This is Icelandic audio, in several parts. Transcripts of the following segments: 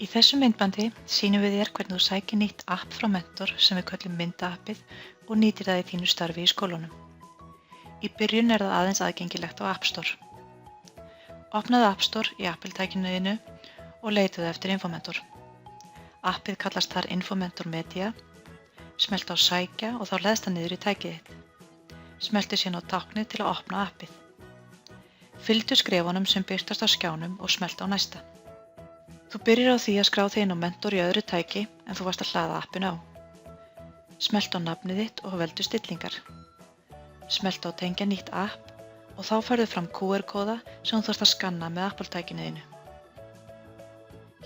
Í þessu myndbandi sýnum við þér hvernig þú sækir nýtt app frá Mentor sem við köllum Mynda-appið og nýtir það í þínu starfi í skólanum. Í byrjun það aðeins aðgengilegt á App Store. Opnaðu App Store í Apple-tækinu þínu og leitaðu eftir Infomentor. Appið kallast þar Infomentor Media. Smelltu á Sækja og þá leðst það niður í tækið þitt. Smelltu síðan á táknið til að opna appið. Fylgdu skrefunum sem birtast á skjánum og smelltu á næsta. Þú byrjar á því að skrá þig inn á Mentor í öðru tæki en þú varst að hlaða appinu á. Smelltu á nafnið þitt og veldu stillingar. Smelltu á tengja nýtt app og þá færðu fram QR-kóða sem þú þarft að skanna með Apple-tækinu þínu.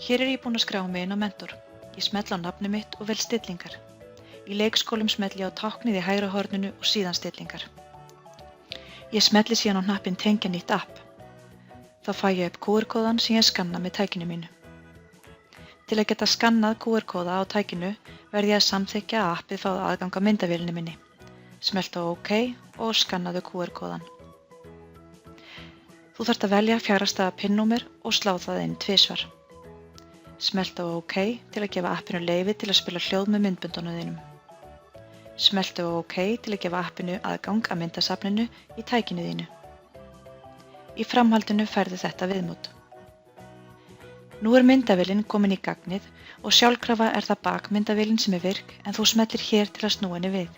Hér ég búin að skrá mig inn á Mentor. Ég smelli á nafnið mitt og vel stillingar. Í leikskólum smelli ég á táknið í hægra horninu og síðan stillingar. Ég smelli síðan á hnappinn tengja nýtt app. Þá fæ ég upp QR-kóðan sem ég skanna með tækinu mínu. Til að geta skannað QR-kóða á tækinu verð ég að samþykkja að appið fái aðgang að myndavélinni minni. Smelltu á OK og skannaðu QR-kóðan. Þú þarft að velja 4 stafa PIN-númer og slá það inn 2 svar. Smelltu á OK til að gefa appinu leyfi til að spila hljóð með myndböndunum þínum. Smelltu á OK til að gefa appinu aðgang að myndasafninu í tækinu þínu. Í framhaldinu færðu þetta viðmót. Nú myndavélin komin í gagnið og sjálfkrafa það bakmyndavélin sem virk en þú smellir hér til að snúa henni við.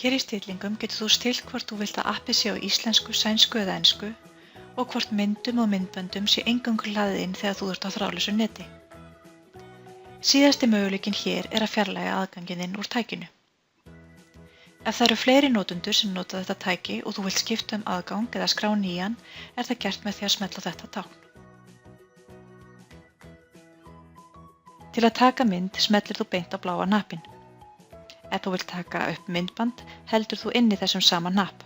Hér í stillingum getur þú stillt hvort þú vilt að appið sé á íslensku, sænsku eða ensku og hvort myndum og myndböndum sé eingöngu hlaðið inn þegar þú ert á þráðlausu neti. Síðasti möguleikinn hér að fjarlægja aðganginn þinn úr tækinu. Ef það eru fleiri notendur sem nota þetta tæki og þú vilt skipta aðgang eða skrá nýjan það gert með því að smella á þetta tákn. Til að taka mynd smellir þú beint á bláa hnappinn. Ef þú vilt taka upp myndband heldur þú inn í þessum sama hnapp.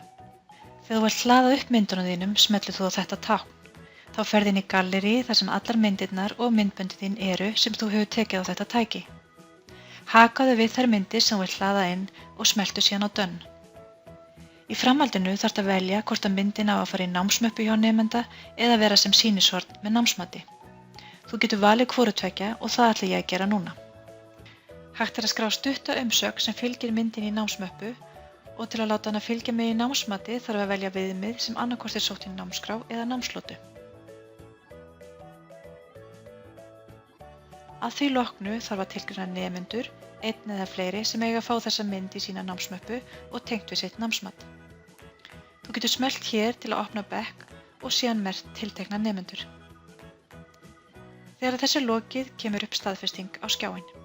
Þegar þú vilt hlaða upp myndunum þínum smellir þú á þetta tákn. Þá ferð inn í gallerí þar sem allar myndirnar og myndböndin þín eru sem þú hefur tekið á þetta tæki. Hakaðu við þær myndir sem þú vilt hlaða inn og smelltu síðan á Done. Í framhaldinu þarftu að velja hvort að myndin á að fara í námsmöppu hjá nemanda eða vera sem sýnishorn með námsmati. Þú getur valið hvoru tveggja og það ætla ég að gera núna. Hægt að skrá stutta umsögn sem fylgir myndin í námsmöppu og til að láta hana fylgja með í námsmati þarf að velja viðmið sem annaðhvort sótt í námskrá eða námslótu. Að því loknu þarf að tilgreina nemendur, einn eða fleiri sem eiga að fá þessa mynd í sína námsmöppu og tengt við sitt námsmat. Þú getur smellt hér til að opna bekk og síðan merkt tiltekna nemendur. Þegar þessu lokið kemur upp staðfesting á skjáinn.